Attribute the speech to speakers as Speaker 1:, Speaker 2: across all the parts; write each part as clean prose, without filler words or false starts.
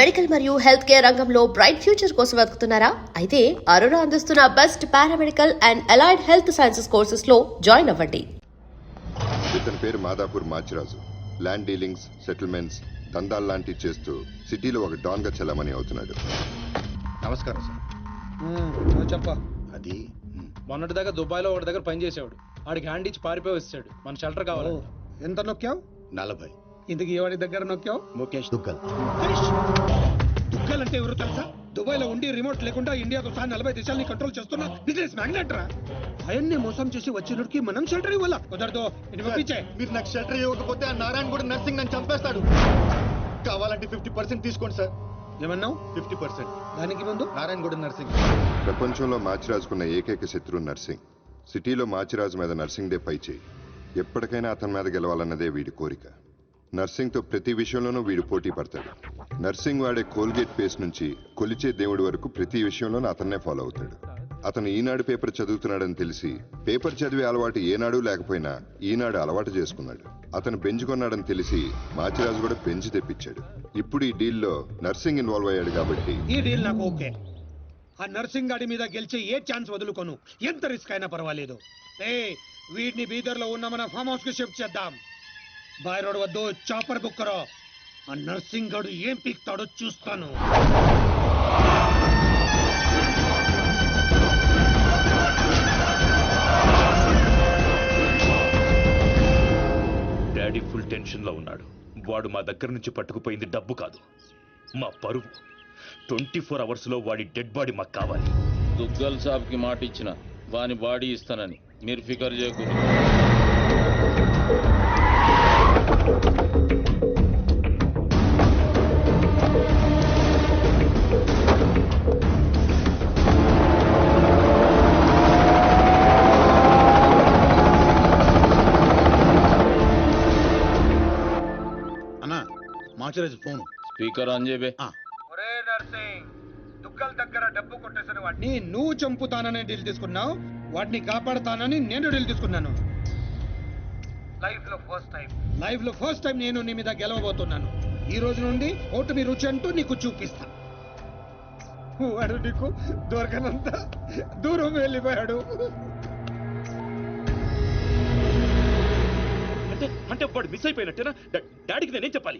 Speaker 1: Medical మరియు health care రంగంలో bright future కోసం వెతుకుతున్నారా? అయితే అరోరా అందిస్తున్న best paramedical and allied health sciences courses లో జాయిన్ అవ్వండి.
Speaker 2: ఇతని పేరు Madhapur Machiraju. Land dealings, settlements, దందాలు లాంటివి చేస్తూ సిటీలో ఒక డాన్ గా చెల్లమని అవుతున్నాడు.
Speaker 3: నమస్కారం సార్.
Speaker 4: చెప్ప
Speaker 3: అది
Speaker 4: మొన్నటిదాకా దుబాయ్లో ఒకటి దగ్గర పని చేసేవాడు. ఆడికి హ్యాండ్ ఇచ్చి పారిపోయి వచ్చాడు. మన షెల్టర్ కావాలి. ఎంత నొక్కావు?
Speaker 3: 40.
Speaker 4: ఇంతకి ఎవరి దగ్గర నొక్కావు?
Speaker 3: ముఖేష్ దుగ్గల్.
Speaker 4: దుగ్గల్ అంటే ఎవరు తెలుసా? దుబాయ్ లో ఉండి రిమోట్ లేకుండా ఇండియాతో సహా 40 దేశాలని కంట్రోల్ చేస్తున్న బిజినెస్ మ్యాగ్నెట్ రా. ఆయన్ని మోసం చేసి వచ్చినడికి మనం షెల్టర్ ఇవ్వాలా? కుదరదు. ఇది పంపించే.
Speaker 3: మీరు నాకు షెల్టర్ ఇవ్వకపోతే ఆ నారాయణ కూడా నర్సింగ్ నన్ను చంపేస్తాడు. కావాలంటే 50% తీసుకోండి సార్.
Speaker 4: ఏమన్నావు?
Speaker 3: 50%.
Speaker 4: దానికి ముందు
Speaker 3: నారాయణ కూడా నర్సింగ్.
Speaker 2: ప్రపంచంలో మాచిరాజుకున్న ఏకైక శత్రువు నర్సింగ్. సిటీలో మాచిరాజు మీద నర్సింగ్ డే పై చేయి. ఎప్పటికైనా అతని మీద గెలవాలన్నదే వీడి కోరిక. నర్సింగ్తో ప్రతి విషయంలోనూ వీడు పోటీ పడతాడు. నర్సింగ్ వాడే కోల్గేట్ పేస్ట్ నుంచి కొలిచే దేవుడి వరకు ప్రతి విషయంలోనూ అతన్నే ఫాలో అవుతాడు. అతను ఈనాడు పేపర్ చదువుతున్నాడని తెలిసి పేపర్ చదివే అలవాటు ఏనాడు లేకపోయినా ఈనాడు అలవాటు చేసుకున్నాడు. అతను బెంచ్ కొన్నాడని తెలిసి మాచిరాజు కూడా బెంచ్ తెప్పించాడు. ఇప్పుడు ఈ డీల్లో నర్సింగ్ ఇన్వాల్వ్ అయ్యాడు కాబట్టి
Speaker 4: ఈ డీల్ నాకు ఓకే. ఆ నర్సింగ్ గాడి మీద గెలిచే ఏ ఛాన్స్ వదులుకోను. ఎంత రిస్క్ అయినా పర్వాలేదు. వీటిని బీదర్ లో ఉన్న మన ఫామ్ హౌస్ కి షిఫ్ట్ చేద్దాం. బాయ్ రోడ్ వద్దు, చాపర్ బుక్ కరో. ఆ నర్సింగ్ గాడు ఏం పీక్తాడో చూస్తాను.
Speaker 5: డాడీ ఫుల్ టెన్షన్ లో ఉన్నాడు. వాడు మా దగ్గర నుంచి పట్టుకుపోయింది డబ్బు కాదు, మా పరువు. 24 అవర్స్ లో వాడి డెడ్ బాడీ మాకు కావాలి.
Speaker 6: దుగ్గల్ సాబ్ కి మాట ఇచ్చిన వాని బాడీ ఇస్తానని మీరు ఫికర్ చేయకూడదు.
Speaker 3: అన్నా మాచిరాజు ఫోన్.
Speaker 6: స్పీకర్ ఆన్ చేయబే.
Speaker 4: ఒరే నర్సింగ్, దుగ్గల్ దగ్గర డబ్బు కొట్టేసిన వాడిని నువ్వు చంపుతానని డీల్ తీసుకున్నావు. వాడిని కాపాడుతానని నేను డీల్ తీసుకున్నాను. లైఫ్ లో ఫస్ట్ టైం నేను నీ మీద గెలవబోతున్నాను. ఈ రోజు నుండి ఓటమి రుచి అంటూ నీకు చూపిస్తా. వాడు నీకు దొరకనంత దూరం వెళ్ళిపోయాడు.
Speaker 5: అంటే వాడు మిస్ అయిపోయినట్టేనా? డాడీకి నేనేం చెప్పాలి?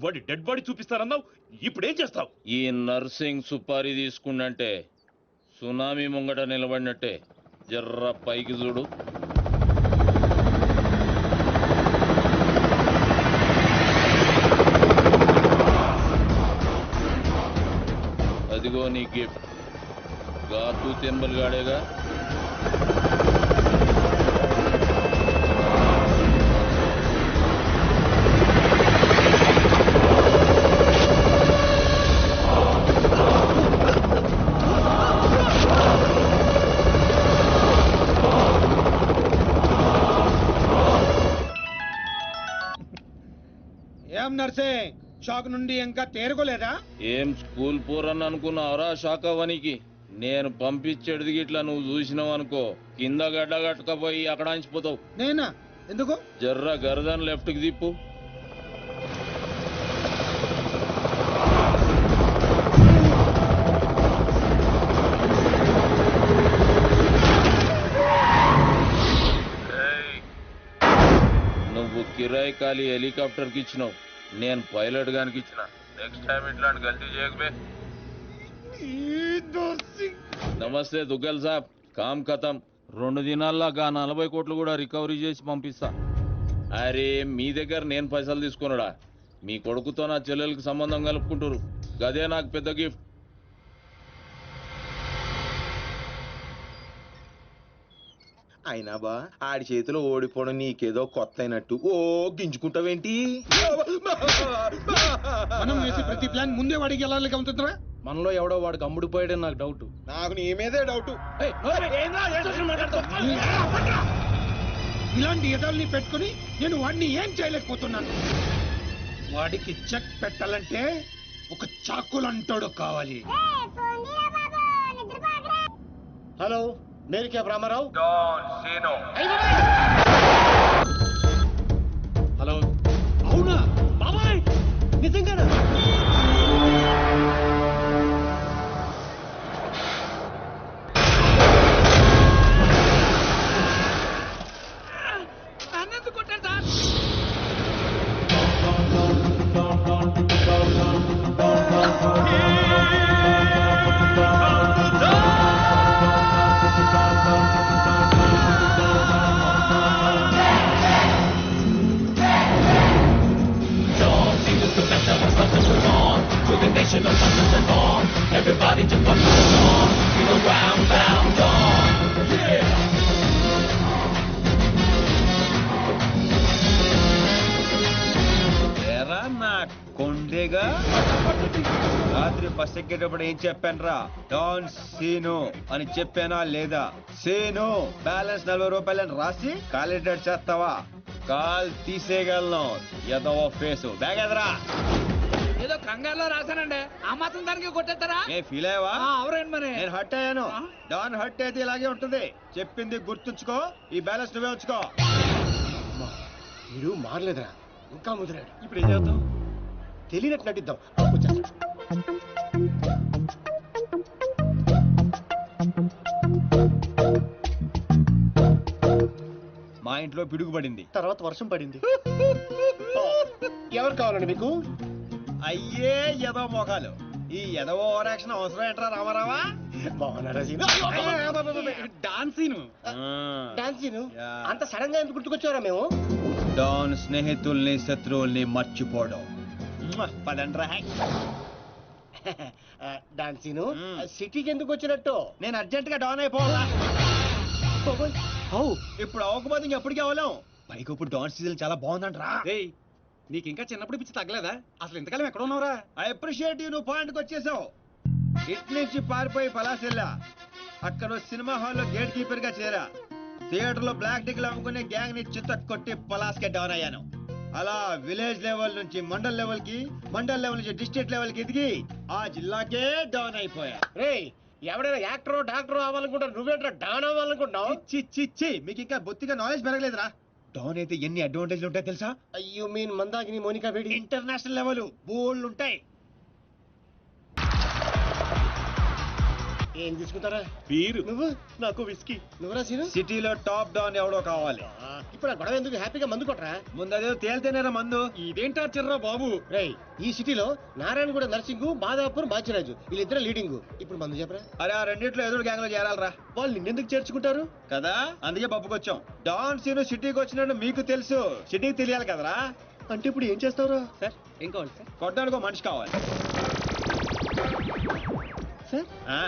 Speaker 5: వాడి డెడ్ బాడీ చూపిస్తానన్నావు, ఇప్పుడు ఏం చేస్తావు?
Speaker 6: ఈ నర్సింగ్ సుపారీ తీసుకుండంటే సునామీ ముంగట నిలబడినట్టే. జర్ర పైకి చూడు. అదిగో నీ గిఫ్ట్. గాతు తెంబల్ గాడేగా.
Speaker 4: ఏం నర్సింగ్, షాక్ నుండి ఇంకా తేరుకోలేదా?
Speaker 6: ఏం స్కూల్ పోరని అనుకున్నావురా షాక్ అవ్వనికి? నేను పంపించేది గిట్లా నువ్వు చూసినావు అనుకో, కింద గడ్డ కట్టుకపోయి అక్కడ అంచిపోతావు.
Speaker 4: నేనా? ఎందుకు?
Speaker 6: జర్ర గర్దన్ లెఫ్ట్ కి తిప్పు. నువ్వు కిరాయి ఖాళీ హెలికాప్టర్ కి ఇచ్చినావు, నేను పైలట్ గానికి ఇచ్చిన. నెక్స్ట్ టైం ఇట్లాంటి గల్తీ చేయకబే. నమస్తే దుగ్గల్ సాబ్, కామ్ ఖతం. 2 దినాల్లో 40 కోట్లు కూడా రికవరీ చేసి పంపిస్తా. అరే మీ దగ్గర నేను పైసలు తీసుకున్నాడా? మీ కొడుకుతో నా చెల్లెలకి సంబంధం కలుపుకుంటారు, గదే నాకు పెద్ద గిఫ్ట్.
Speaker 7: అయినా బా ఆడి చేతిలో ఓడిపోవడం నీకేదో కొత్త అయినట్టు ఓ గింజుకుంటావేంటి?
Speaker 4: మనం వేసే ప్రతి ప్లాన్ ముందే వాడికి వెళ్ళాలి ఉంటుందిరా.
Speaker 6: మనలో ఎవడో వాడికి అమ్ముడిపోయాడని నాకు డౌట్.
Speaker 7: నాకు నీ మీదే డౌట్.
Speaker 4: ఇలాంటి ఎదల్ని పెట్టుకుని నేను వాడిని ఏం చేయలేకపోతున్నాను. వాడికి చెక్ పెట్టాలంటే ఒక చాకులంటాడు కావాలి.
Speaker 3: హలో, మేరీ క్యాబ్ రామారావు.
Speaker 4: హలో, అవునా బాబాయ్? నిజంగానా?
Speaker 8: నుంచి బస్ ఎక్కేటప్పుడు ఏం చెప్పాను రా? డాన్ సీను అని చెప్పానా లేదా? సీను బ్యాలెన్స్ 40 రూపాయలని రాసి కాలిడేట్ చేస్తావా? కాల్ తీసేయగలను. ఎదవ ఫేసు బ్యాగ్ ఎదరా.
Speaker 4: ఏదో కంగారులో రాశానండి, ఆ మాత్రం దానికి కొట్టేస్తారా?
Speaker 8: ఏ ఫీల్ అయ్యావా?
Speaker 4: అవునండి మరి.
Speaker 8: నేను హర్ట్ అయ్యాను. డాన్ హర్ట్ అయితే ఇలాగే ఉంటుంది. చెప్పింది గుర్తుంచుకో. ఈ బ్యాలెన్స్ నువ్వే ఉంచుకో.
Speaker 3: వీడు మారలేదురా, ఇంకా ముదిరాడు. ఇప్పుడు ఏం చేద్దాం? తెలియనట్టు నటిద్దాం. వచ్చేస్తాడు.
Speaker 8: మా ఇంట్లో పిడుగు పడింది.
Speaker 3: తర్వాత వర్షం పడింది. ఎవరు కావాలండి మీకు?
Speaker 8: అయ్యే ఎదవ మొఖాలు. ఈ ఎదవ ఓవర్ యాక్షన్ అవసరం ఏంట్రా రామారావా?
Speaker 3: బాగున్నారా సీను?
Speaker 4: డాన్సీను.
Speaker 3: Dance scene?
Speaker 8: యా.
Speaker 3: అంత సడన్ గా ఎందుకు గుర్తుకొచ్చారా మేము?
Speaker 8: డాన్ స్నేహితుల్ని శత్రువుల్ని మర్చిపోవడం. పదండ్రా.
Speaker 3: డాన్స్ సీను
Speaker 8: మ్మ్.
Speaker 3: సిటీకి ఎందుకు వచ్చినట్టు?
Speaker 8: నేను అర్జెంట్ గా డాన్ అయిపోవాలా? ఇప్పుడు అవ్వకపోతే ఇంకెప్పటికీ అవ్వలేం. పైకి ఇప్పుడు డాన్ సీజన్ చాలా బాగుందంటరా.
Speaker 4: నీకు ఇంకా చిన్నప్పుడు పిచ్చి తగ్గలేదా? అసలు ఇంతకాలం ఎక్కడ ఉన్నావురా?
Speaker 8: I appreciate you. నువ్వు పాయింట్కి వచ్చేసావు. ఇటు నుంచి పారిపోయి పలాసెల్లా. అక్కడ ఓ సినిమా హాల్లో గేట్ కీపర్ గా చేరా. థియేటర్ లో బ్లాక్ టికెట్లు అమ్ముకునే గ్యాంగ్ ని చిత్త కొట్టి పలాస్ కే డౌన్ అయ్యాను. అలా విలేజ్ లెవెల్ నుంచి మండల్ లెవెల్ కి, మండల్ లెవెల్ నుంచి డిస్ట్రిక్ట్ లెవెల్ కి ఎదిగి ఆ జిల్లాకే డౌన్ అయిపోయా.
Speaker 3: రేయ్, ఎవడైనా యాక్టర్ డాక్టర్ అవ్వాలనుకుంటారు, నువ్వేంట్రా డాన్ అవ్వాలనుకుంటున్నావు?
Speaker 8: చి మీకు ఇంకా బొత్తిగా నాలెడ్జ్ పెరగలేదురా. డౌన్ అయితే ఎన్ని అడ్వాంటేజ్లు ఉంటాయి తెలుసా?
Speaker 3: యు మీన్ మందాకిని మోనికా వేడి?
Speaker 8: ఇంటర్నేషనల్ లెవెల్ బోల్డ్ ఉంటాయి.
Speaker 3: ఏం తీసుకుంటారా?
Speaker 5: వీరు
Speaker 3: నువ్వు? నాకు విస్కీ. నువ్వురా సీను?
Speaker 8: సిటీలో టాప్ డౌన్ ఎవడో కావాలి.
Speaker 3: ఇప్పుడు ఆ గొడవ ఎందుకు? హ్యాపీగా మందు కొట్టరా.
Speaker 8: ముందు అదే తేలితేనేరా మందు.
Speaker 4: ఇదేంటా చిర్రా బాబు?
Speaker 3: రేయ్, ఈ సిటీలో నారాయణగూడ నర్సింగ్, మాదాపూర్ బాచిరాజు వీళ్ళిద్దరు లీడింగ్. ఇప్పుడు మందు చెప్పరా.
Speaker 8: అరే ఆ రెండిట్లో ఎదురు గ్యాంగ్ లో చేరాలరా.
Speaker 3: వాళ్ళు నిన్నెందుకు చేర్చుకుంటారు
Speaker 8: కదా, అందుకే పప్పుకొచ్చాం. డాన్ సీను సిటీకి వచ్చినట్టు మీకు తెలుసు, సిటీకి తెలియాలి కదరా.
Speaker 3: అంటే ఇప్పుడు ఏం చేస్తావురా?
Speaker 4: సార్ ఏం కావాలి సార్?
Speaker 8: కొట్టడానికి ఒక మనిషి కావాలి.
Speaker 3: సార్
Speaker 8: ఆ,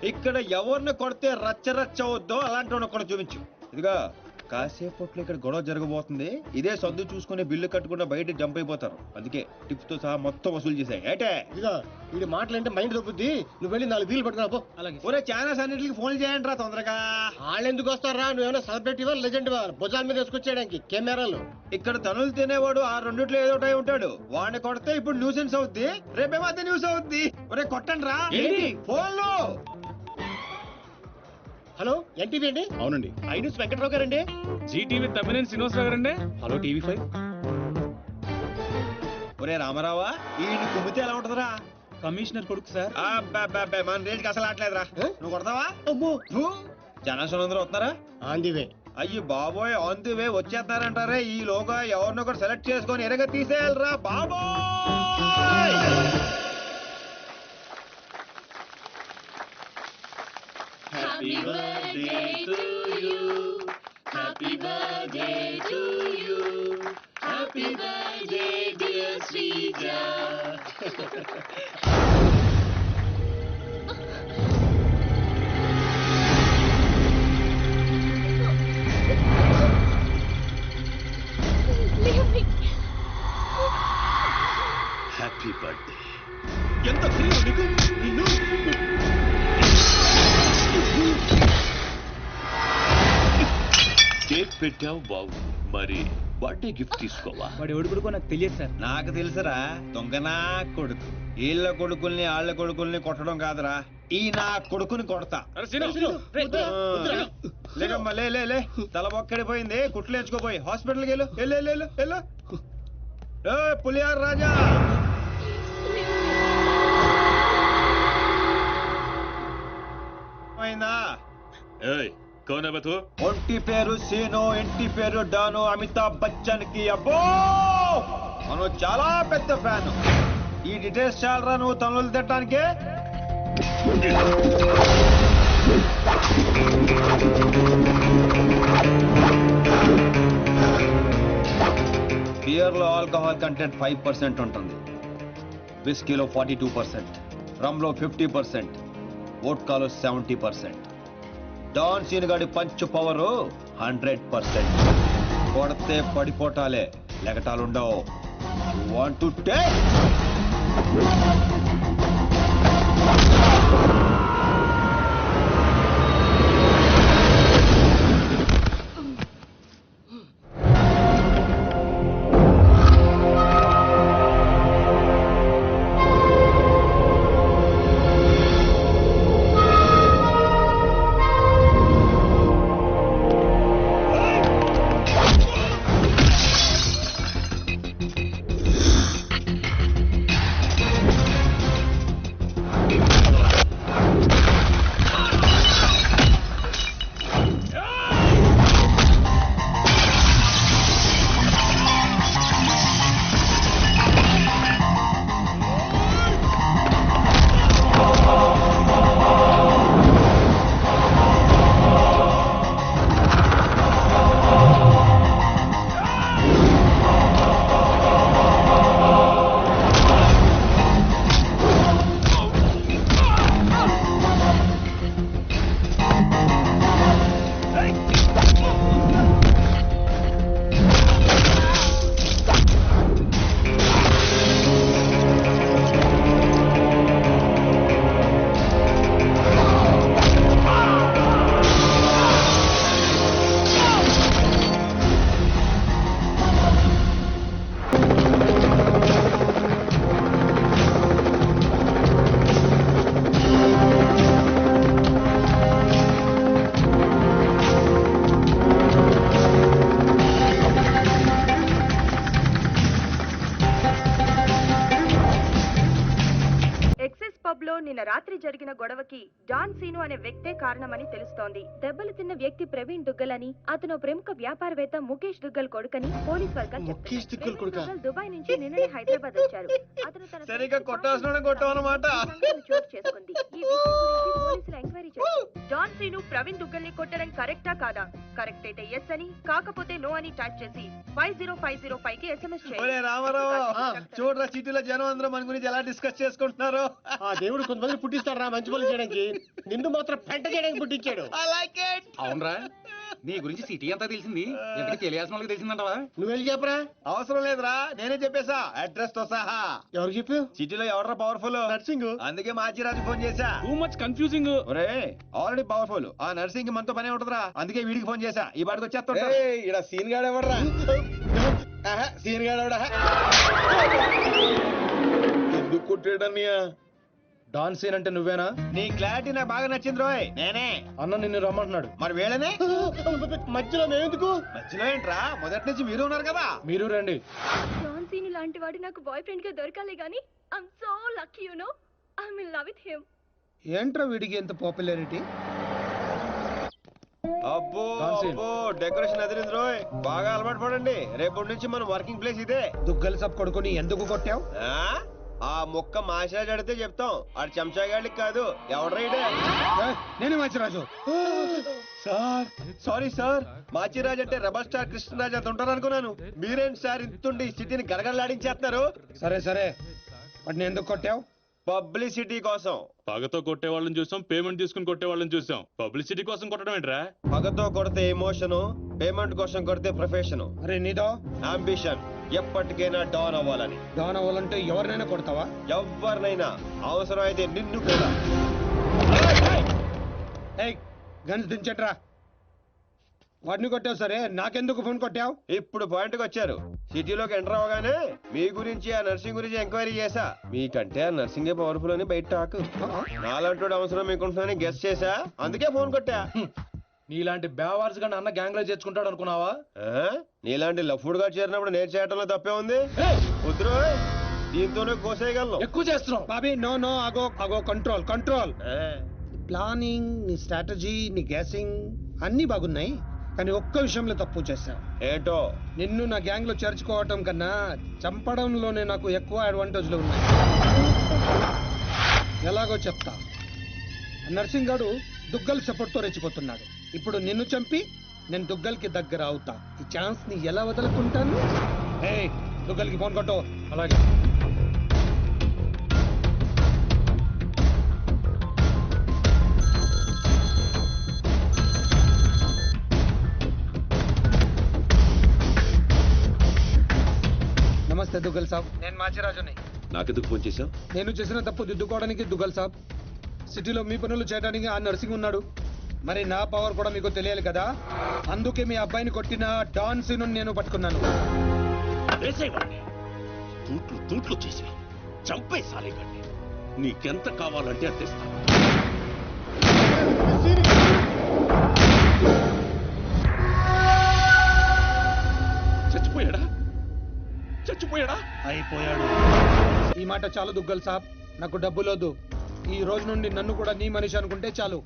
Speaker 8: ఇక్కడ ఎవరిని కొడితే రచ్చ రచ్చ అవుద్దో అలాంటి ఒకటి చూపించు. ఇదిగా కాసేపట్లో ఇక్కడ గొడవ జరగబోతుంది. ఇదే సర్దు చూసుకుని బిల్లు కట్టకుండా బయట జంప్ అయిపోతారు. అందుకే టిప్స్ తో సహా మొత్తం వసూలు చేశాయి. ఏటే
Speaker 3: ఇదిగా వీడి మాటలంటే మైండ్ దొబ్బుద్ది. నువ్వు వెళ్ళి 4 వీలు పట్టుకురా పో.
Speaker 4: అలాగే.
Speaker 8: ఒరే ఛానల్స్ అన్నిటికి ఫోన్ చేయండి రా తొందరగా.
Speaker 3: వాళ్ళు ఎందుకు వస్తారా? నువ్వేమైనా సెలబ్రిటీవా లెజెండ్ భుజాల మీద వేసుకొచ్చేయడానికి కెమెరాలు?
Speaker 8: ఇక్కడ తనులు తినేవాడు ఆ రెండిట్లో ఏదో ఒకటి ఉంటాడు. వాడిని కొడితే ఇప్పుడు న్యూసెన్స్ అవుద్ది, రేపేమో అదే న్యూస్ అవుద్ది. ఒరే కొట్టండి రా ఫోన్లు.
Speaker 3: హలో, ఎన్టీవీ అండి?
Speaker 5: అవునండి.
Speaker 3: ఐ న్యూస్ వెంకట్రావు గారండి?
Speaker 5: జీటీవీ తమ్మినేని శ్రీనివాసరావు గారండి.
Speaker 4: Hello TV5.
Speaker 8: ఒరే రామారావా, ఈ కుమ్మితే ఎలా ఉంటదిరా?
Speaker 4: కమిషనర్ కొడుకు సార్.
Speaker 8: అబ్బే మన రేంజ్కి అసలు ఆటలేదురా. నువ్వు కొడతావా?
Speaker 3: అమ్మో,
Speaker 8: జనాశనం అందరూ వస్తున్నారా?
Speaker 3: On the way.
Speaker 8: అయ్యి బాబోయ్, ఆన్ ది వే వచ్చేస్తారంటారే. ఈ లోగా ఎవరినో ఒకటి సెలెక్ట్ చేసుకొని ఎరగ తీసేయాలరా బాబోయ్.
Speaker 9: Happy birthday to you. Happy birthday to you. Happy birthday, dear Srija.
Speaker 5: Happy birthday.
Speaker 8: ఎంత ధైర్యం నీకు? నిన్ను
Speaker 5: కేక్ పెట్టావు బాబు, మరి బర్త్డే గిఫ్ట్ తీసుకోవా?
Speaker 4: వాడు ఎవడు కొడుకో నాకు తెలియదు సార్.
Speaker 8: నాకు తెలుసురా, దొంగనా కొడుకు. వీళ్ళ కొడుకుల్ని వాళ్ళ కొడుకుల్ని కొట్టడం కాదురా, ఈ నా కొడుకుని కొడతా. లేకమ్మా లే లే లే, తల బొక్కడిపోయింది, కుట్లు ఎంచుకోపోయి హాస్పిటల్కి వెళ్ళు. వెళ్ళు వెళ్ళు వెళ్ళు. ఏ పులియార్ రాజా, అయిందా?
Speaker 5: ఏయ్, కౌన్ హై బే తూ?
Speaker 8: ఒంటి పేరు సీను, ఇంటి పేరు డాను. అమితాబ్ బచ్చన్ కి అబ్బో మనం చాలా పెద్ద ఫ్యాన్. ఈ డీటెయిల్స్ చాలరా నువ్వు తనులు తిట్టడానికి? బియర్ లో ఆల్కహాల్ కంటెంట్ 5% ఉంటుంది, విస్కీలో 42%, రమ్ లో 50%, వోడ్కాలో 70%. డాన్ సీన్ గాడి పంచ్ పవర్ 100%. కొడితే పడిపోటాలే, లెగటాలుండవు. వాంట్ టు టేక్
Speaker 10: పబ్ లో నిన్న రాత్రి జరిగిన గొడవకి డాన్ సీను అనే వ్యక్తే కారణమని తెలుస్తోంది. దెబ్బలు తిన్న వ్యక్తి ప్రవీణ్ దుగ్గల్ అని, అతను ప్రముఖ వ్యాపారవేత్త ముఖేష్ దుగ్గల్ కొడుకని పోలీస్ వర్గాలు
Speaker 3: ముఖేష్ దుగ్గల్ కొడుకా?
Speaker 10: దుగ్గల్ దుబాయ్ నుంచి నిన్ననే హైదరాబాద్ వచ్చారు. అతను తన
Speaker 8: సరిగ్గా కొట్టాల్సిన కొట్టావన్నమాట.
Speaker 10: చోటు చేసుకుంది. ఈ విషయం గురించి పోలీసులు ఎంక్వైరీ చేశారు. డాన్ సీను ప్రవీణ్ దుగ్గల్ ని కొట్టడం కరెక్టా కాదా? కరెక్ట్ అయితే ఎస్ అని, కాకపోతే నో అని టైప్ చేసి 50505 కి SMS
Speaker 8: ఒరే
Speaker 10: చేయండి.
Speaker 8: రామారావు, చూడరా సిటీలో జనం అందరూ మన గురించి ఎలా డిస్కస్ చేసుకుంటున్నారు.
Speaker 3: ఆ దేవుడు కొంతమంది పుట్టిస్తాడు రా మంచి పనులు చేయడానికి, నిన్ను మాత్రం పెంట చేయడానికి పుట్టించాడు.
Speaker 8: I like it.
Speaker 11: అవునరా నీ గురించి సిటీ అంతా తెలిసింది, ఇంతకీ తెలియాల్సిన వాళ్ళకి తెలిసిందంటవా?
Speaker 3: నువ్వు వెళ్ళి చెప్పరా.
Speaker 8: అవసరం లేదురా, నేనే చెప్పేశా అడ్రస్ తో సహా.
Speaker 3: ఎవరు చెప్పు?
Speaker 8: సిటీలో ఎవడరా పవర్ఫుల్?
Speaker 3: నర్సింగ్.
Speaker 8: అందుకే మాచిరాజు ఫోన్ చేశా.
Speaker 11: Too much confusing.
Speaker 8: ఒరే ఆల్రెడీ పవర్ఫుల్, ఆ నర్సింగ్ మనతో పనే ఉంటదిరా, అందుకే వీడికి ఫోన్ చేశా. ఈ పాటికి వచ్చేస్తా.
Speaker 7: ఇక్కడ సీన్ గాడు ఎవడరా? సీన్ గాడు ఎవడా? ఎందుకు కొట్టాడన్నయ్యా?
Speaker 3: డాన్ సీన్ అంటే నువ్వేనా?
Speaker 8: నీ క్లారిటీ నాకు బాగా నచ్చింది రోయ్. నేనే.
Speaker 3: అన్న నిన్ను రమ్మంటున్నాడు.
Speaker 8: మరి వేళనే
Speaker 3: మధ్యలో మేమెందుకు?
Speaker 8: మధ్యలో ఏంట్రా, మొదటి నుంచి మీరు ఉన్నారు కదా.
Speaker 3: మీరు రండి.
Speaker 10: డాన్ సీను లాంటి వాడు నాకు బాయ్ ఫ్రెండ్ గా దొరకాలి గానీ I'm so lucky you know. I'm in love with him.
Speaker 4: ఏంట్రా వీడికి ఎంత పాపులారిటీ?
Speaker 8: అబ్బో
Speaker 3: Dancing.
Speaker 8: అబ్బో డెకరేషన్ అదిరింది రోయ్. బాగా అలవాటు పడండి, రేపటి నుంచి మన వర్కింగ్ ప్లేస్ ఇదే.
Speaker 4: దుగ్గల సబ్ కొడుకుని ఎందుకు కొట్టావు?
Speaker 8: ఆ మొక్క మాసిరాజ్ అడిగితే చెప్తాం, ఆడు చెంచాగాడికి కాదు. ఎవడ్రైడే?
Speaker 4: నేనే Manchiraju.
Speaker 8: Sir sorry sir, Machiraj అంటే రెబల్ స్టార్ కృష్ణరాజ్ అంత ఉంటారు అనుకున్నాను. మీరేంటి సార్ ఇంతుండి సిటీని గడగడలాడించేస్తున్నారు?
Speaker 4: సరే సరే, వాటిని ఎందుకు కొట్టావు?
Speaker 8: పబ్లిసిటీ కోసం.
Speaker 5: పగతో కొట్టే వాళ్ళని చూసాం, పేమెంట్ తీసుకుని కొట్టే వాళ్ళని చూసాం. పబ్లిసిటీ కోసం కొట్టడం ఏంట్రా?
Speaker 8: పగతో కొడితే ఎమోషను, పేమెంట్ కోసం కొడితే ప్రొఫెషను.
Speaker 4: అరే నీదో
Speaker 8: అంబిషన్ ఎప్పటికైనా డాన్ అవ్వాలని.
Speaker 4: డాన్ అవ్వాలంటే ఎవరినైనా కొడతావా?
Speaker 8: ఎవరినైనా, అవసరం అయితే నిన్ను కూడా.
Speaker 4: ఏయ్ గన్స్ దించట్రా. వాడిని కొట్టావు సరే, నాకెందుకు ఫోన్ కొట్టావు?
Speaker 8: ఇప్పుడు పాయింట్కి వచ్చారు. సిటీలోకి ఎంటర్ అవగానే మీ గురించి, ఆ నర్సింగ్ గురించి ఎంక్వైరీ చేశా. మీకంటే ఆ నర్సింగే పవర్ఫుల్ అని బయట టాక్. నాలంటూ అవసరం మీకుంటుందని గెస్ చేశా, అందుకే ఫోన్ కొట్టా.
Speaker 3: నీలాంటి బేవార్స్ గా అన్న గ్యాంగ్ లో చేర్చుకుంటాడు అనుకున్నావా?
Speaker 8: నీలాంటి లఫ్డ్ గా చేరినప్పుడు నేను చేయటంలో తప్పే ఉంది. వద్దురో, దీంతోనే కోసేయగలను.
Speaker 3: ఎక్కువ చేస్తున్నావు.
Speaker 4: బాబీ నో నో, అగో అగో, కంట్రోల్ కంట్రోల్. ప్లానింగ్, నీ స్ట్రాటజీ, నీ గ్యాసింగ్ అన్ని బాగున్నాయి, కానీ ఒక్క విషయంలో తప్పు చేశావు.
Speaker 8: ఏంటో?
Speaker 4: నిన్ను నా గ్యాంగ్ లో చేర్చుకోవటం కన్నా చంపడంలోనే నాకు ఎక్కువ అడ్వాంటేజ్లు ఉన్నాయి. ఎలాగో చెప్తా. నర్సింగ్ గాడు దుగ్గల్ సపోర్ట్ తో రెచ్చిపోతున్నాడు. ఇప్పుడు నిన్ను చంపి నేను దుగ్గల్ కి దగ్గర అవుతా. ఈ ఛాన్స్ ని ఎలా వదులుకుంటాను? ఏయ్ దుగ్గల్ కి ఫోన్ కొట్టు. అలాగే. నమస్తే దుగ్గల్ సాబ్, నేను మాచిరాజుని.
Speaker 5: నాకెందుకు ఫోన్ చేశావు?
Speaker 4: నేను చేసిన తప్పు దిద్దుకోవడానికి దుగ్గల్ సాబ్, సిటీలో మీ పనులు చేయడానికి ఆ నర్సింగ్ ఉన్నాడు. మరి నా పవర్ కూడా మీకు తెలియాలి కదా, అందుకే మీ అబ్బాయిని కొట్టిన డాన్ సీను నేను పట్టుకున్నాను.
Speaker 5: వేసేవాడిని తూట్లు తూట్లు చేసి చంపేసాలేవాడిని. నీకెంత కావాలంటే అంత ఇస్తాను. చచ్చిపోయాడా? చచ్చిపోయాడా?
Speaker 4: అయిపోయాడు. ఈ మాట చాలు దుగ్గల్ సాబ్, నాకు డబ్బులోదు. ఈ రోజు నుండి నన్ను కూడా నీ మనిషి అనుకుంటే చాలు.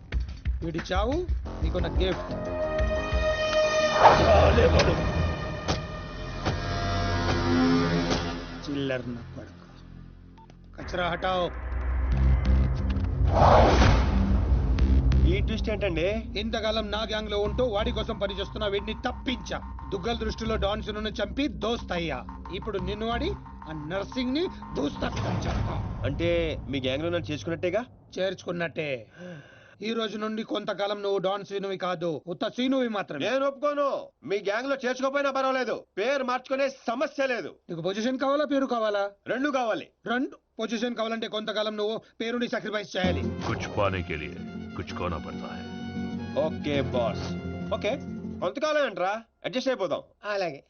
Speaker 4: వీడి చావు నీకు నా గిఫ్ట్. చిల్లర్ నా కొడుకు. కచరా హటాओ.
Speaker 8: ఈ ట్విస్ట్ ఏంటండి?
Speaker 4: ఇంతకాలం నా గ్యాంగ్ లో ఉంటూ వాడి కోసం పనిచేస్తున్న వీడిని తప్పించా. దుగ్గల్ దృష్టిలో డాన్ సీనును చంపి దోస్త్ అయ్యా. ఇప్పుడు నిన్ను వాడి ఆ నర్సింగ్ ని దూస్తా.
Speaker 8: అంటే మీ గ్యాంగ్ లో నన్ను చేసుకున్నట్టేగా?
Speaker 4: చేర్చుకున్నట్టే. ఈ రోజు నుండి కొంతకాలం నువ్వు డాన్ సీనువి కాదు, ఉత్త సీనువి మాత్రమే.
Speaker 8: నేను ఒప్పుకోను. మీ గ్యాంగ్ లో చేర్చుకోపోయినా పర్వాలేదు, పేరు మార్చుకునే సమస్య లేదు.
Speaker 4: నీకు పొజిషన్ కావాలా, పేరు కావాలా?
Speaker 8: రెండు కావాలి.
Speaker 4: రెండు. పొజిషన్ కావాలంటే కొంతకాలం నువ్వు పేరుని సాక్రిఫైస్ చేయాలి.
Speaker 5: కుచ్ పానే కే లియే కుచ్ కోనా పడతా హై.
Speaker 8: Okay boss. ఓకే, కొంతకాలం ఏంట్రా, అడ్జస్ట్ అయిపోదాం.
Speaker 3: అలాగే.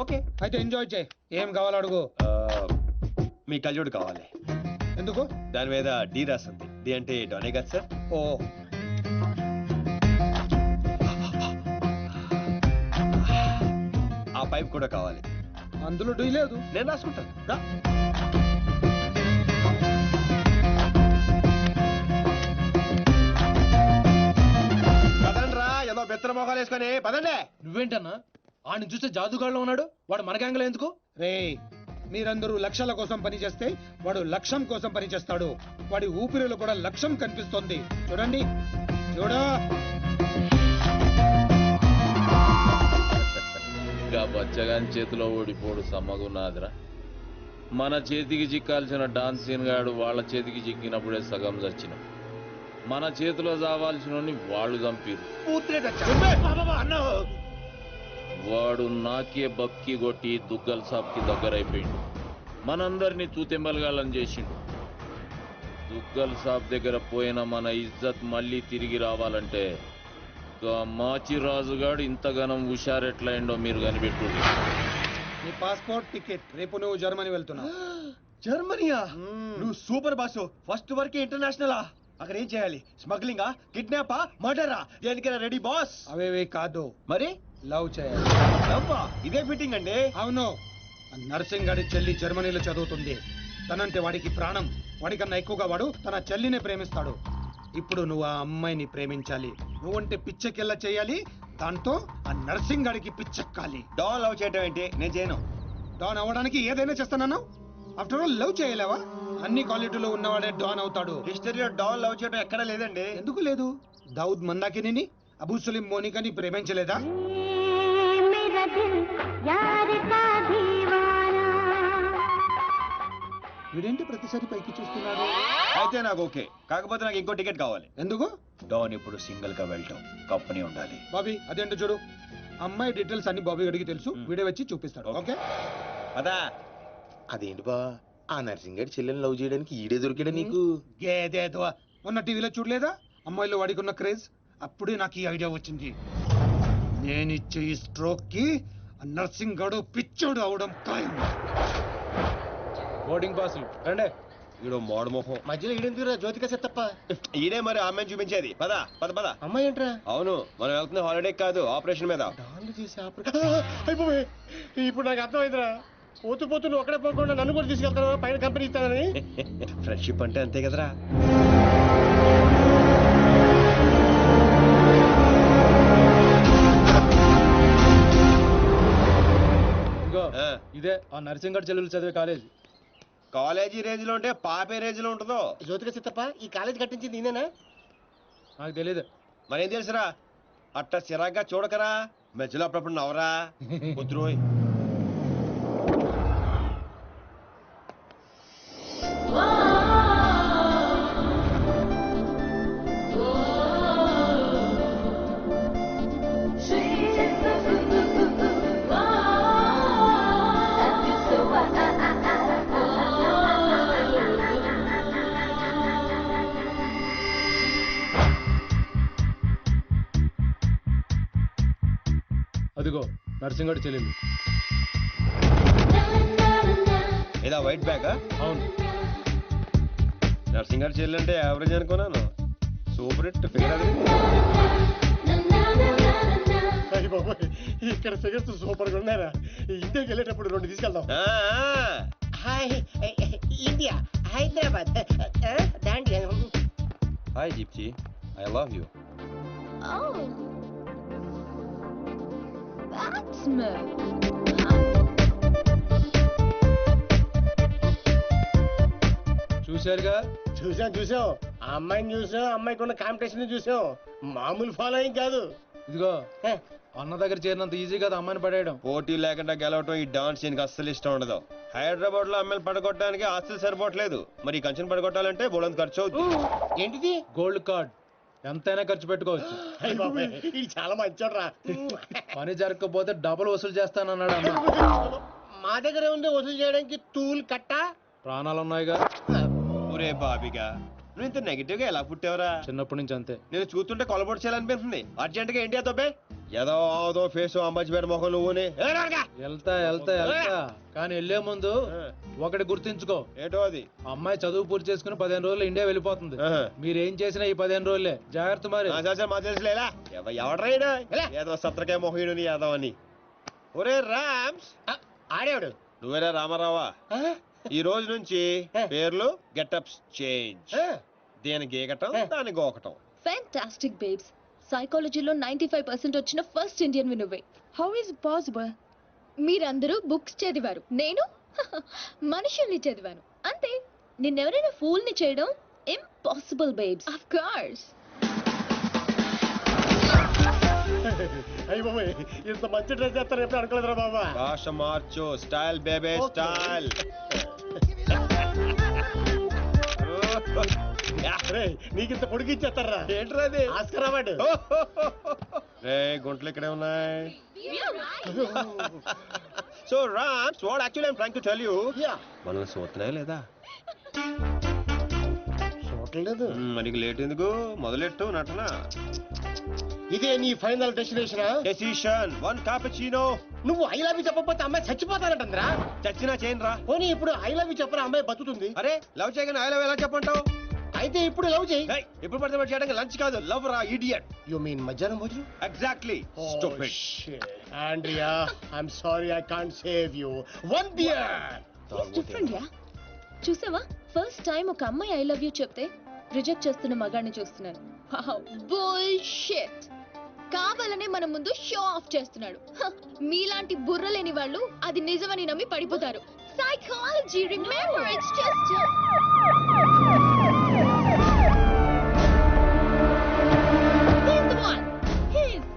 Speaker 8: ఓకే,
Speaker 4: అయితే ఎంజాయ్ చేయి. ఏం కావాలో అడుగు.
Speaker 8: మీ కళ్యోడు కావాలి.
Speaker 4: ఎందుకు?
Speaker 8: దాని మీద డి రాసింది. డి అంటే డోనే కదా సార్?
Speaker 4: ఓ,
Speaker 8: ఆ పైప్ కూడా కావాలి.
Speaker 4: అందులో డీ లేదు.
Speaker 8: నేను రాసుకుంటాను రా. చొక్కాలు వేసుకొని పదండి.
Speaker 11: నువ్వేంటన్నా ఆడిని చూస్తే జాదుగాళ్ళలో ఉన్నాడు, వాడు మన గ్యాంగ్లో ఎందుకు?
Speaker 4: రే మీరందరూ లక్ష్యాల కోసం పనిచేస్తే వాడు లక్ష్యం కోసం పనిచేస్తాడు. వాడి ఊపిరిలో కూడా లక్ష్యం కనిపిస్తోంది. చూడండి చూడా.
Speaker 6: ఇంకా బచ్చగాని చేతిలో ఓడిపోడు సమ్మగున్నాదిరా. మన చేతికి చిక్కాల్సిన డాన్సీన్ గాడు వాళ్ళ చేతికి చిక్కినప్పుడే సగం చచ్చినాం. మన చేతిలో చావాల్సిన వాళ్ళు చంపిరు. వాడు నాకే బక్కి కొట్టి దుగ్గల్ సాబ్కి దగ్గరైపోయిండు. మనందరినీ తూతెంబలగాళ్ళని చేసిండు. దుగ్గల్ సాబ్ దగ్గర పోయిన మన ఇజ్జత్ మళ్ళీ తిరిగి రావాలంటే మాచిరాజుగాడు ఇంతగానం హుషారెట్లయిండో మీరు కనిపెట్టుర్రి.
Speaker 4: నీ పాస్పోర్ట్ టికెట్, రేపు నువ్వు జర్మనీ వెళ్తున్నావు.
Speaker 8: జర్మనీయా? నువ్వు సూపర్ బాసు. ఫస్ట్ వరకే ఇంటర్నేషనలా? అక్కడ ఏం చేయాలి? స్మగ్లింగా, కిడ్నాపా, మర్డరా? దేనికైనా రెడీ బాస్.
Speaker 4: అవేవే కాదు,
Speaker 8: మరి
Speaker 4: లవ్ చేయాలి.
Speaker 8: లవ్వా? ఇదే ఫిట్టింగ్ అండి.
Speaker 4: అవును, నర్సింగ్ గాడి చెల్లి జర్మనీలో చదువుతుంది. తనంటే వాడికి ప్రాణం. వాడికన్నా ఎక్కువగా వాడు తన చెల్లినే ప్రేమిస్తాడు. ఇప్పుడు నువ్వు ఆ అమ్మాయిని ప్రేమించాలి. నువ్వంటే పిచ్చెకెళ్ళ చేయాలి. దాంతో ఆ నర్సింగ్ గాడికి పిచ్చెక్కాలి.
Speaker 8: డాన్ లవ్ చేయటం ఏంటి? నేను చేయను.
Speaker 4: డాన్ అవ్వడానికి ఏదైనా చేస్తానన్నావు. ఆఫ్టర్ ఆల్ లవ్ చేయలేవా? అన్ని క్వాలిటీలో ఉన్నవాడే డాన్ అవుతాడు.
Speaker 8: హిస్టరీలో డాన్ లవ్ చేయడం ఎక్కడా లేదండి.
Speaker 4: ఎందుకు లేదు? దావుద్ మందాకిని, అబూ సలీం మోనికాని ప్రేమించలేదా? వీడేంటి ప్రతిసారి పైకి చూస్తున్నాడు?
Speaker 8: అయితే నాకు ఓకే. కాకపోతే నాకు ఇంకో టికెట్ కావాలి.
Speaker 4: ఎందుకు?
Speaker 8: డాన్ ఇప్పుడు సింగిల్ గా వెళ్ళటం, కంపెనీ ఉండాలి.
Speaker 4: బాబీ అదేంటో చూడు. అమ్మాయి డీటెయిల్స్ అన్ని బాబీ గడికి తెలుసు. వీడే వచ్చి చూపిస్తాడు. ఓకే
Speaker 8: అదా? అదేంటి బా, ఆ నర్సింగ్ గారి చెల్లెని లవ్ చేయడానికి ఈడే దొరికాడు నీకు?
Speaker 4: ఏదేదో మొన్న టీవీలో చూడలేదా అమ్మాయిలో వాడికి ఉన్న క్రేజ్? అప్పుడే నాకు ఈ ఐడియా వచ్చింది. నేనిచ్చే ఈ స్ట్రోక్ కి నర్సింగ్ గడు పిచ్చోడు అవడం ఖాయం.
Speaker 11: బోర్డింగ్ పాసులు రండి.
Speaker 8: ఈడో మోడు మొహం.
Speaker 3: మధ్యలో ఈడెందుకురా జ్యోతిక సెత్తప్ప?
Speaker 8: ఈడే మరి అమ్మాయిని చూపించేది. పద పద పద.
Speaker 3: అమ్మాయి ఏంట్రా?
Speaker 8: అవును, మనం వెళ్తున్న హాలిడే కాదు, ఆపరేషన్ మీద.
Speaker 3: డాన్లు చేసి అయిపోయి. ఇప్పుడు నాకు అర్థమైందిరా. పోతూ పోతూ నువ్వు ఒక్కడే పోకుండా నన్ను కూడా తీసుకెళ్తాను, పైన కంపెనీ ఇస్తానని.
Speaker 8: ఫ్రెండ్షిప్ అంటే అంతే కదరా.
Speaker 11: ఇగో ఇదే ఆ నర్సింగ్ చెల్లెలు చదివే కాలేజ్.
Speaker 8: కాలేజీ రేంజ్ లో ఉంటే పాపే రేంజ్ లో ఉంటుందో.
Speaker 3: జ్యోతిక సెత్తప్ప ఈ కాలేజ్ కట్టించింది నేనేనా?
Speaker 11: నాకు తెలీదు.
Speaker 8: మరేం తెలుసురా? అట్ట చిరాగ్గా చూడకరా. మధ్యలో అప్పుడప్పుడు నవ్వరా. కుదురోయ్.
Speaker 11: అదిగో నర్సింగ్ చెల్లెలు.
Speaker 8: ఏదా వైట్ బ్యాగా?
Speaker 11: అవును.
Speaker 8: నర్సింగ్ గారి చెల్లి అంటే యావరేజ్ అనుకున్నాను. సూపర్ హిట్ ఫిగర్ అది.
Speaker 3: ఇక్కడ ఫిగర్స్ సూపర్ గా ఉన్నారా? ఇండియాకి వెళ్ళేటప్పుడు 2 తీసుకెళ్దాం. Hi India, Hyderabad.
Speaker 8: Hi Deepti, I love you.
Speaker 11: చూశారుగా?
Speaker 3: చూసాం. ఆ అమ్మాయిని చూసాం, అమ్మాయికి ఉన్న కాంపిటీషన్ చూసాం. మామూలు ఫాలోయింగ్ కాదు.
Speaker 11: ఇదిగో అన్న దగ్గర చేరినంత ఈజీ కాదు అమ్మాయిని పడేయడం.
Speaker 8: పోటీ లేకుండా గెలవటం ఈ డాన్స్ దీనికి అస్సలు ఇష్టం ఉండదు. హైదరాబాద్ లో అమ్మాయిలు పడగొట్టడానికి ఆస్తులు సరిపోవట్లేదు. మరి ఈ కంచెను పడగొట్టాలంటే బోలంత ఖర్చు అవుతుంది.
Speaker 3: ఏంటిది?
Speaker 11: Gold card. ఎంతైనా ఖర్చు పెట్టుకోవచ్చు.
Speaker 3: ఇది చాలా మంచోడ్రా.
Speaker 11: పని జరగకపోతే డబుల్ వసూలు చేస్తానన్నాడు అన్న.
Speaker 3: మా దగ్గర ఉంది వసూలు చేయడానికి టూల్ కట్ట.
Speaker 11: ప్రాణాలు ఉన్నాయిగా.
Speaker 8: ఒరే బాబిగా, నువ్వు ఇంత నెగిటివ్ గా ఎలా పుట్టావరా?
Speaker 11: చిన్నప్పటి నుంచి అంతే.
Speaker 8: నేను చూస్తుంటే కొలబొట్టు చేయాలనిపిస్తుంది. అర్జెంట్ గా ఇండియా తోపే. ఏదో ఫేస్ అంబాజీపేట మొహం నువ్వుని.
Speaker 11: వెళ్తా కానీ వెళ్లే ముందు ఒకటి గుర్తించుకో.
Speaker 8: ఏటో అది?
Speaker 11: అమ్మాయి చదువు పూర్తి చేసుకుని 15 రోజులు ఇండియా వెళ్ళిపోతుంది. మీరేం చేసినా ఈ 15 రోజులే జాగ్రత్త. మరి
Speaker 8: మా తెలుసులేలా ఎవడ్రైనా ఏదో సత్రకాయ మొహీడు యాదవ్ అని. ఒరే రామ్స్,
Speaker 3: ఆడేవాడు
Speaker 8: నువ్వేరా రామారావా? ఈ రోజు నుంచి పేర్లు గెటప్స్ చేంజ్. దేని గీకటం, దాని గోకటం.
Speaker 12: Fantastic, babes. సైకాలజీలో 95% వచ్చిన ఫస్ట్ ఇండియన్ నువ్వే. How is possible? మీరందరూ బుక్స్ చదివారు, నేను మనుషుల్ని చదివాను అంతే. నిన్నెవరైనా ఫూల్ ని చేయడం ఇంపాసిబుల్ బేబ్స్. Of course.
Speaker 3: అయ్యి బాబాయ్, ఇంత మంచి డ్రెస్ చేస్తారు ఎప్పుడు అనుకోలేదురా బాబా.
Speaker 8: భాష మార్చు, స్టైల్ బేబే స్టైల్.
Speaker 3: నీకింత పొడిగి ఇచ్చేస్తారా?
Speaker 8: ఏంట్రా అది?
Speaker 3: Oscar award.
Speaker 8: రే గుంటలు ఇక్కడే ఉన్నాయి. So Rams, what actually I'm trying to tell you, మనల్ని చూస్తున్నాయా లేదా?
Speaker 3: చూడలేదు.
Speaker 8: మరి లేట్ ఎందుకు? మొదలెట్టు నటన.
Speaker 3: ఇదే నీ final destination?
Speaker 8: Decision one cappuccino.
Speaker 3: నువ్వు ఐ లవ్ యూ చెప్పకపోతే అమ్మాయి చచ్చిపోతానంటుందిరా.
Speaker 8: చచ్చినా చేయను రా.
Speaker 3: పోనీ ఇప్పుడు ఐ లవ్ యూ చెప్పిన అమ్మాయి బతుకుతుంది.
Speaker 8: అరే లవ్ చేయగానే ఐ లవ్ ఎలా చెప్పంటావు?
Speaker 3: అయితే ఇప్పుడు లవ్ చేయి.
Speaker 8: ఇప్పుడు పడితే పడి చేయడానికి లంచ్ కాదు, లవ్ రా ఇడియట్.
Speaker 3: యు మీన్ మధ్యాహ్నం భోజనం?
Speaker 8: Exactly. Stupid.
Speaker 3: Andrea, I'm sorry, I can't save you. One beer.
Speaker 12: Different yeah. చూసావా, ఫస్ట్ టైం ఒక అమ్మాయి ఐ లవ్ యూ చెప్తే రిజెక్ట్ చేస్తున్న మగాడిని చూస్తున్నాను. బుల్షిట్. కావాలనే మన ముందు షో ఆఫ్ చేస్తున్నాడు. మీలాంటి బుర్ర లేని వాళ్ళు అది నిజమని నమ్మి పడిపోతారు. Psychology, remember, it's just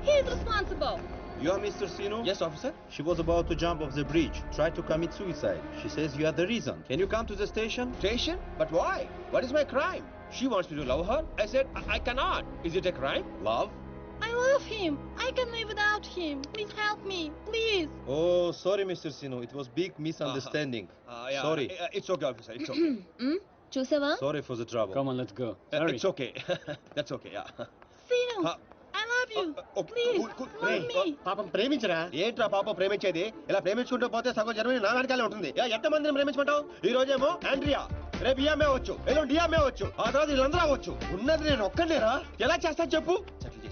Speaker 12: he's responsible.
Speaker 8: You are Mr. Sino?
Speaker 7: Yes, officer.
Speaker 8: She was about to jump off the bridge, tried to commit suicide. She says you are the reason. Can you come to the station?
Speaker 7: Station? But why? What is my crime?
Speaker 8: She wants me to love her. I said I cannot. Is it a crime? Love?
Speaker 12: I love him. I can live without him. Please help me, please.
Speaker 8: Oh, sorry, Mr. Sino. It was big misunderstanding.
Speaker 7: Yeah,
Speaker 8: Sorry.
Speaker 7: It's okay, officer. It's okay.
Speaker 12: చూసావా?
Speaker 8: Sorry for the trouble.
Speaker 11: Come on, let's go.
Speaker 8: It's okay. That's okay. Yeah.
Speaker 12: Sino, I love you.
Speaker 8: Okay.
Speaker 12: Please,
Speaker 8: Cool.
Speaker 12: love me.
Speaker 3: పాపం ప్రేమించరా.
Speaker 8: ఏంట్రా పాపం ప్రేమించేది? ఇలా ప్రేమించుకుంటూ పోతే సగం Germany నా వెనకాలే ఉంటుంది. ఎంతమందిని ప్రేమించుకుంటావు? ఈ రోజేమో ఆండ్రియా, రేపు ఈఎంఏ అవచ్చు, ఎల్లుండి డిఎంఏ అవచ్చు, ఆ తర్వాత వీళ్ళందరూ అవచ్చు. ఉన్నది నేను ఒక్కనేరా. ఎలా చేస్తా చెప్పు?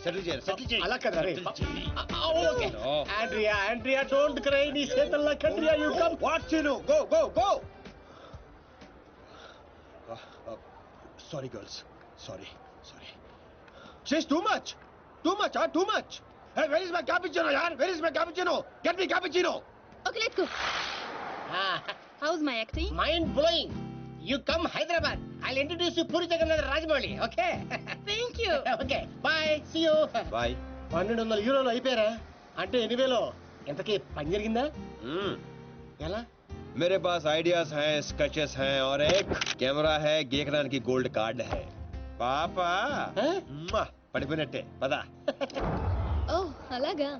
Speaker 8: సెటిల్ చేయి.
Speaker 3: అలా కదా రే. Okay Andrea, Andrea don't cry. నీ చేతల్లో కండ్రియా. You come.
Speaker 8: వాట్ చిను? Go. Sorry girls. Sorry. She's too much. Too much. Hey, where is my cappuccino, yaar? Where is my cappuccino? Get me cappuccino.
Speaker 12: Okay, let's go. How's my acting?
Speaker 3: Mind blowing. You come Hyderabad. I'll introduce you Puri Jagannadh Rajamouli. Okay.
Speaker 12: Thank you.
Speaker 3: Okay bye. See you.
Speaker 8: Bye.
Speaker 3: 1200 యూరోలు అయిపోయారా? అంటే 8,000. ఇంతకీ పని జరిగిందా? ఎలా?
Speaker 8: मेरे पास ideas हैं, sketches हैं और एक कैमरा है, गेकरान की गोल्ड कार्ड है. पापा पడిపోయినట్టే పద.
Speaker 12: Oh, అలాగా.